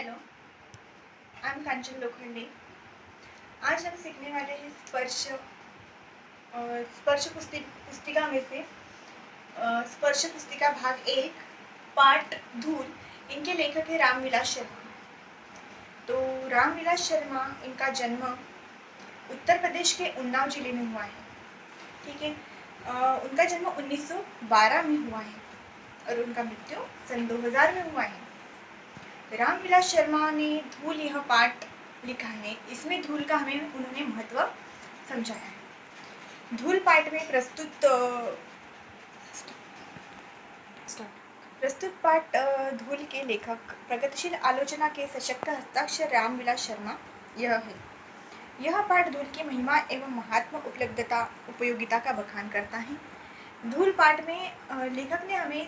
Hello, I am कांचन लोखंडे। आज हम सीखने वाले हैं स्पर्श पुस्तिका में से स्पर्श पुस्तिका भाग 1 पाठ धूल। इनके लेखक है रामविलास शर्मा। तो रामविलास शर्मा, इनका जन्म उत्तर प्रदेश के उन्नाव जिले में हुआ है। ठीक है। उनका जन्म 1912 में हुआ है और उनका मृत्यु सन 2000 में हुआ है। रामविलास शर्मा ने धूल यह पाठ लिखा है। इसमें धूल का हमें उन्होंने महत्व समझाया है। धूल पाठ में प्रस्तुत पाठ धूल के लेखक प्रगतिशील आलोचना के सशक्त हस्ताक्षर रामविलास शर्मा यह है। यह पाठ धूल की महिमा एवं महात्मा उपयोगिता का बखान करता है। धूल पाठ में लेखक ने हमें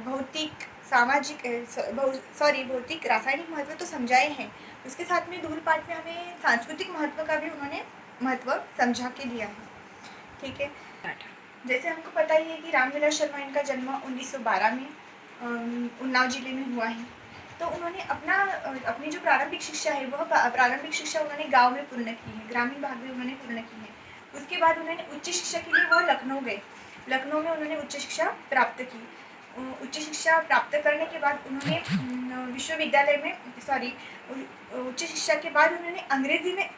भौतिक रासायनिक महत्व तो समझाए हैं, उसके साथ में धूल पाठ में हमें सांस्कृतिक महत्व का भी उन्होंने महत्व समझा के दिया है। ठीक है। जैसे हमको पता ही है कि रामविलास शर्मा, इनका जन्म 1912 में उन्नाव जिले में हुआ है। तो उन्होंने अपनी जो प्रारंभिक शिक्षा है वह प्रारंभिक शिक्षा उन्होंने गांव में पूर्ण की है, ग्रामीण भाग में उन्होंने पूर्ण की है। उसके बाद उन्होंने उच्च शिक्षा के लिए वह लखनऊ गए। लखनऊ में उन्होंने उच्च शिक्षा प्राप्त की। उच्च शिक्षा प्राप्त करने के बाद उन्होंने विश्वविद्यालय में उच्च शिक्षा के बाद उन्होंने अंग्रेजी में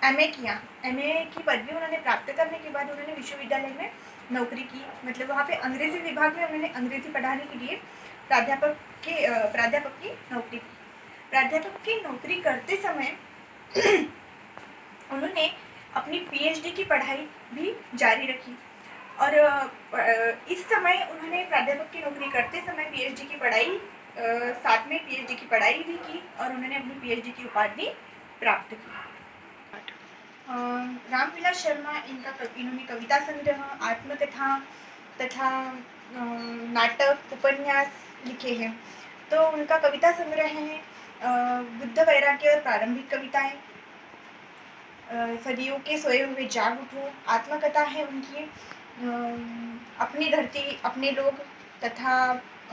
एमए किया। एमए की पदवी उन्होंने प्राप्त करने के बाद उन्होंने विश्वविद्यालय में नौकरी की। मतलब वहाँ पे अंग्रेजी विभाग में उन्होंने अंग्रेजी पढ़ाने के लिए प्राध्यापक की नौकरी की। प्राध्यापक की नौकरी करते समय उन्होंने अपनी पीएचडी की पढ़ाई भी जारी रखी और इस समय उन्होंने प्राध्यापक की नौकरी करते समय पीएचडी की पढ़ाई साथ में पीएचडी की पढ़ाई भी की और उन्होंने अपनी पीएचडी की उपाधि प्राप्त की। रामविलास शर्मा, इन्होंने कविता संग्रह, आत्मकथा तथा नाटक, उपन्यास लिखे हैं। तो उनका कविता संग्रह है बुद्ध वैराग्य और प्रारंभिक कविताएं, सदियों के सोए हुए जाग उठो। आत्मकथा है उनकी अपनी धरती अपने लोग तथा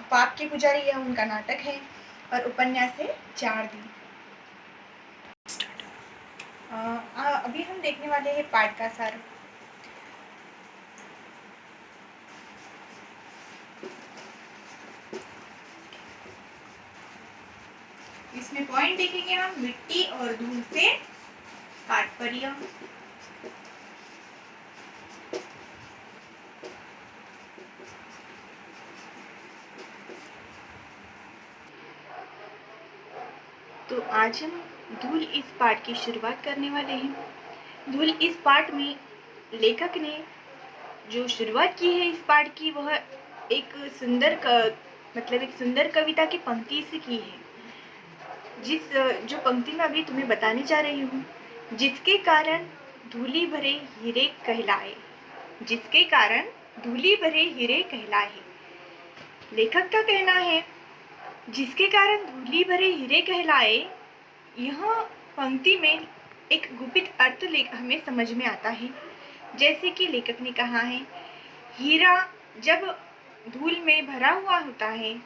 पाप के पुजारी, यह उनका नाटक है। और उपन्यास है 4 दिन। अभी हम देखने वाले हैं पाठ का सार। इसमें पॉइंट देखेंगे हम, मिट्टी और धूल से तात्पर्य। तो आज हम धूल इस पाठ की शुरुआत करने वाले हैं। धूल इस पाठ में लेखक ने जो शुरुआत की है इस पाठ की, वह एक सुंदर कविता की पंक्ति से की है। जो पंक्ति मैं अभी तुम्हें बताने जा रही हूँ, जिसके कारण धूली भरे हीरे कहलाए। जिसके कारण धूली भरे हीरे कहलाए। लेखक का कहना है जिसके कारण धूली भरे हीरे कहलाए। यह पंक्ति में एक गुपित अर्थ हमें समझ में आता है। जैसे कि लेखक ने कहा है, हीरा जब धूल में भरा हुआ होता है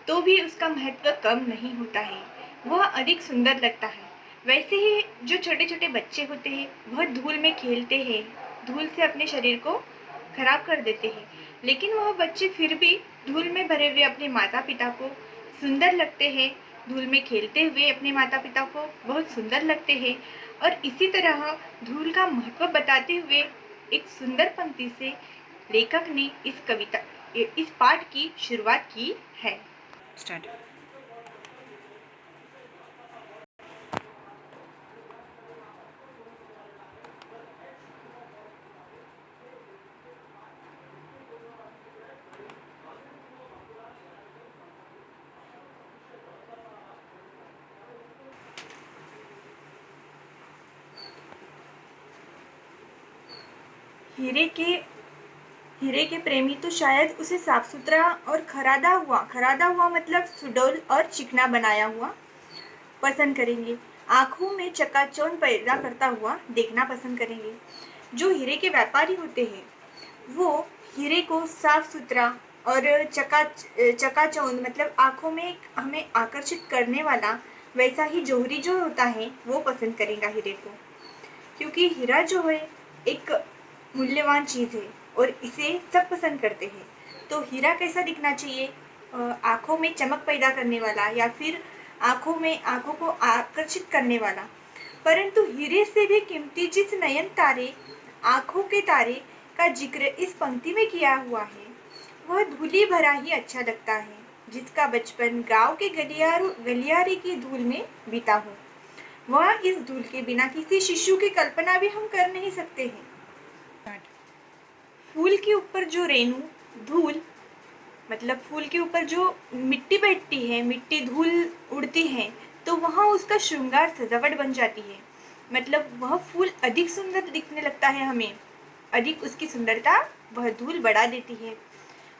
तो भी उसका महत्व कम नहीं होता है, वह अधिक सुंदर लगता है। वैसे ही जो छोटे छोटे बच्चे होते हैं वह धूल में खेलते हैं, धूल से अपने शरीर को खराब कर देते हैं, लेकिन वह बच्चे फिर भी धूल में भरे हुए अपने माता पिता को सुंदर लगते हैं। धूल में खेलते हुए अपने माता पिता को बहुत सुंदर लगते हैं। और इसी तरह धूल का महत्व बताते हुए एक सुंदर पंक्ति से लेखक ने इस पाठ की शुरुआत की है। स्टार्ट। हीरे के प्रेमी तो शायद उसे साफ सुथरा और खरादा हुआ मतलब सुडौल और चिकना बनाया हुआ पसंद करेंगे। आंखों में चकाचौंध पैदा करता हुआ देखना पसंद करेंगे। जो हीरे के व्यापारी होते हैं वो हीरे को साफ सुथरा और चकाचौंध मतलब आंखों में हमें आकर्षित करने वाला वैसा ही जौहरी जो होता है वो पसंद करेगा हीरे को, क्योंकि हीरा जो है एक मूल्यवान चीज़ है और इसे सब पसंद करते हैं। तो हीरा कैसा दिखना चाहिए? आँखों में चमक पैदा करने वाला, या फिर आँखों को आकर्षित करने वाला। परंतु हीरे से भी कीमती जिस नयन तारे, आँखों के तारे का जिक्र इस पंक्ति में किया हुआ है, वह धूली भरा ही अच्छा लगता है, जिसका बचपन गांव के गलियारे की धूल में बीता हो। वह इस धूल के बिना किसी शिशु की कल्पना भी हम कर नहीं सकते हैं। फूल के ऊपर जो रेणु धूल, मतलब फूल के ऊपर जो मिट्टी बैठती है, मिट्टी धूल उड़ती है, तो वहाँ उसका श्रृंगार सजावट बन जाती है। मतलब वह फूल अधिक सुंदर दिखने लगता है हमें, अधिक उसकी सुंदरता वह धूल बढ़ा देती है।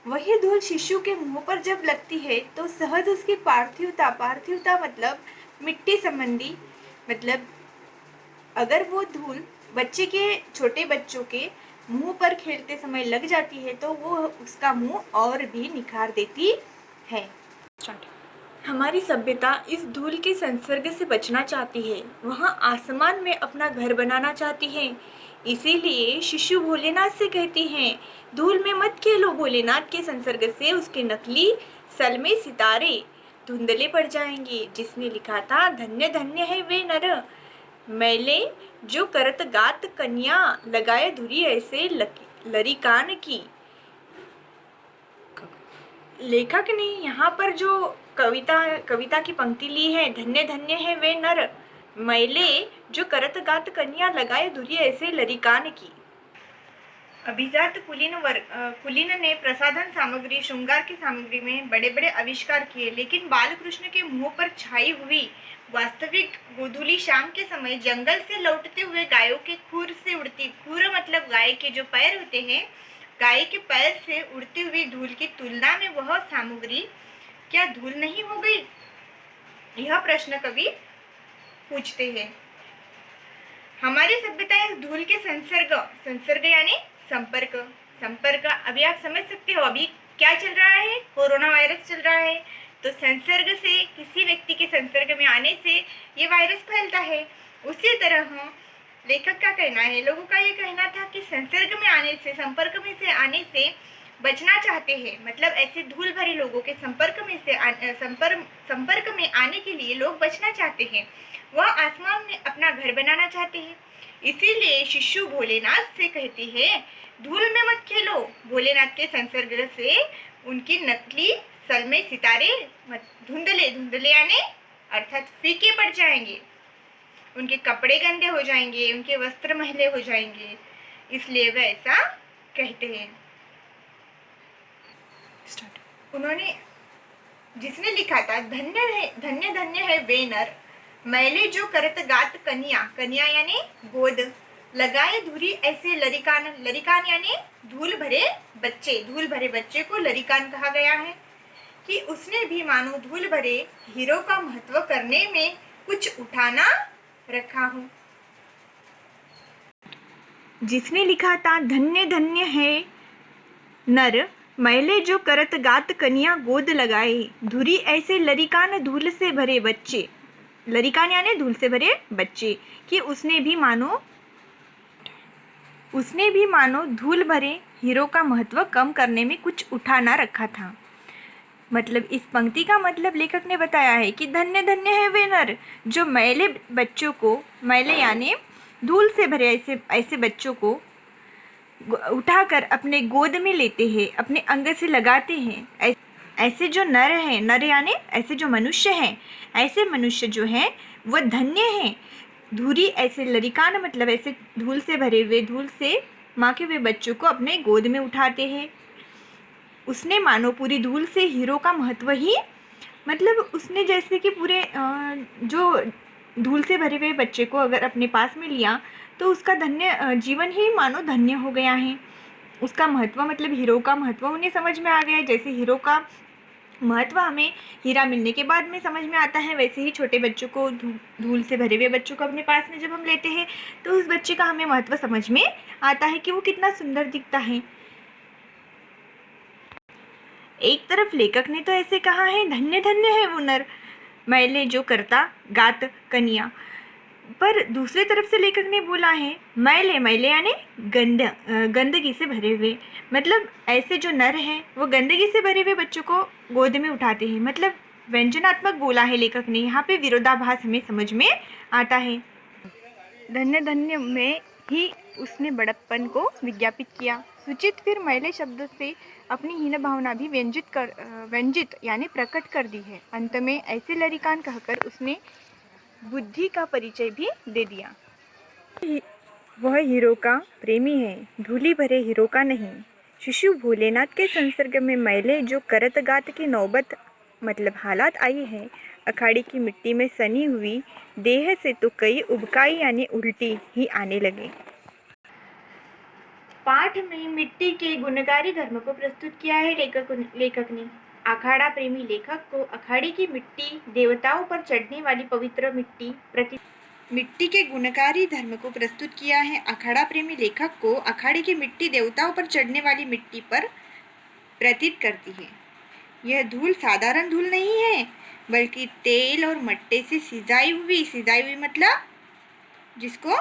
वही धूल शिशु के मुंह पर जब लगती है तो सहज उसकी पार्थिवता मतलब मिट्टी संबंधी, मतलब अगर वो धूल छोटे बच्चों के मुंह पर खेलते समय लग जाती है तो वो उसका मुंह और भी निखार देती है। हमारी सभ्यता इस धूल के संसर्ग से बचना चाहती है, वहाँ आसमान में अपना घर बनाना चाहती है। इसीलिए शिशु भोलेनाथ से कहती हैं, धूल में मत खेलो, भोलेनाथ के संसर्ग से उसके नकली सलमे सितारे धुंधले पड़ जाएंगे। जिसने लिखा था, धन्य धन्य है वे नर, मैले जो करत गात कन्या, लगाए धुरी ऐसे लरिकान की। लेखक ने यहाँ पर जो कविता की पंक्ति ली है, धन्य धन्य है वे नर, मैले जो करत गात कन्या, लगाए धुरी ऐसे लरिकान की। अभिजात कुलीन ने प्रसाधन सामग्री, श्रृंगार की सामग्री में बड़े बड़े आविष्कार किए, लेकिन बालकृष्ण के मुंह पर छाई हुई वास्तविक गोधूली शाम के समय जंगल से लौटते हुए गायों के खुर से उड़ती, खुर मतलब गाय के जो पैर होते हैं, गाय के पैर से उड़ती हुई धूल की तुलना में वह सामग्री क्या धूल नहीं हो गई? यह प्रश्न कवि पूछते हैं। हमारी सभ्यता इस धूल के संसर्ग यानी संपर्क अभी आप समझ सकते हो, अभी क्या चल रहा है? कोरोना वायरस चल रहा है। तो संसर्ग से, किसी व्यक्ति के संसर्ग में आने से ये वायरस फैलता है। उसी तरह लेखक का कहना है, लोगों का ये कहना था कि संसर्ग में आने से, संपर्क में से आने से बचना चाहते हैं। मतलब ऐसे धूल भरे लोगों के संपर्क में आने के लिए लोग बचना चाहते हैं। वह आसमान में अपना घर बनाना चाहते हैं। इसीलिए शिशु भोलेनाथ से कहती है, धूल में मत खेलो, भोलेनाथ के संसर्ग से उनकी नकली सलमे सितारे धुंधले आने अर्थात फीके पड़ जाएंगे, उनके कपड़े गंदे हो जाएंगे, उनके वस्त्र मैले हो जाएंगे, इसलिए वे ऐसा कहते हैं। उन्होंने जिसने लिखा था, धन्य धन्य है वे नर, मैले जो करत गात कन्या यानी गोद, लगाए धुरी ऐसे लरिकान यानी धूल भरे बच्चे को लरिकान कहा गया है कि उसने भी मानो धूल भरे हीरो का महत्व करने में कुछ उठाना रखा हो। जिसने लिखा था, धन्य धन्य है नर, मैले जो करत गात कन्या, गोद लगाए धुरी ऐसे लरिकान धूल से भरे बच्चे, लरिकान यानी धूल से भरे बच्चे, कि उसने भी मानो धूल भरे हीरो का महत्व कम करने में कुछ उठा ना रखा था। मतलब इस पंक्ति का मतलब लेखक ने बताया है कि धन्य धन्य है वे नर जो मैले बच्चों को, मैले यानी धूल से भरे ऐसे बच्चों को उठाकर अपने गोद में लेते हैं, अपने अंग से लगाते हैं। ऐसे जो नर हैं, नर यानी ऐसे जो मनुष्य हैं, ऐसे मनुष्य जो हैं वह धन्य हैं। धूरी ऐसे लरिकान मतलब ऐसे धूल से भरे हुए, धूल से माँ के हुए बच्चों को अपने गोद में उठाते हैं। उसने मानो पूरी धूल से हीरो का महत्व ही, मतलब उसने जैसे कि पूरे जो धूल से भरे हुए बच्चे को अगर अपने पास में लिया तो उसका धन्य जीवन ही मानो धन्य हो गया है। उसका महत्व मतलब हीरो का महत्व उन्हें समझ में आ गया है। जैसे हीरो का महत्व हमें हीरा मिलने के बाद में समझ में आता है, वैसे ही छोटे बच्चों को, धूल से भरे हुए बच्चों को अपने पास में जब हम लेते हैं तो उस बच्चे का हमें महत्व समझ में आता है कि वो कितना सुंदर दिखता है। एक तरफ लेखक ने तो ऐसे कहा है, धन्य धन्य है वो नर, मैले जो करता गात कनिया। पर दूसरे तरफ से लेखक ने बोला है मैले मैले यानी गंदगी से भरे हुए। मतलब ऐसे जो नर हैं वो गंदगी से भरे हुए बच्चों को गोद में उठाते हैं। मतलब व्यंजनात्मक बोला है लेखक ने। यहाँ पे विरोधाभास हमें समझ में आता है। धन्य धन्य में ही उसने बड़प्पन को विज्ञापित किया। सुचित फिर मैले शब्द से अपनी हीन भावना भी व्यंजित यानी प्रकट कर दी है। अंत में ऐसे लरिकान कहकर उसने बुद्धि का परिचय भी दे दिया। वह हीरो का प्रेमी है, धूली भरे हीरो का नहीं। शिशु भोलेनाथ के संसर्ग में मैले जो करत गात की नौबत मतलब हालात आई है, अखाड़े की मिट्टी में सनी हुई देह से तो कई उबकाई यानी उल्टी ही आने लगे। पाठ में मिट्टी के गुणकारी धर्म को प्रस्तुत किया है लेखक ने। अखाड़ा प्रेमी लेखक को अखाड़े की मिट्टी, देवताओं पर चढ़ने वाली पवित्र मिट्टी के गुणकारी धर्म को प्रस्तुत किया है। अखाड़ा प्रेमी लेखक को अखाड़े की मिट्टी देवताओं पर चढ़ने वाली मिट्टी पर प्रतीत करती है। यह धूल साधारण धूल नहीं है, बल्कि तेल और मट्टे से सिजाई हुई मतलब जिसको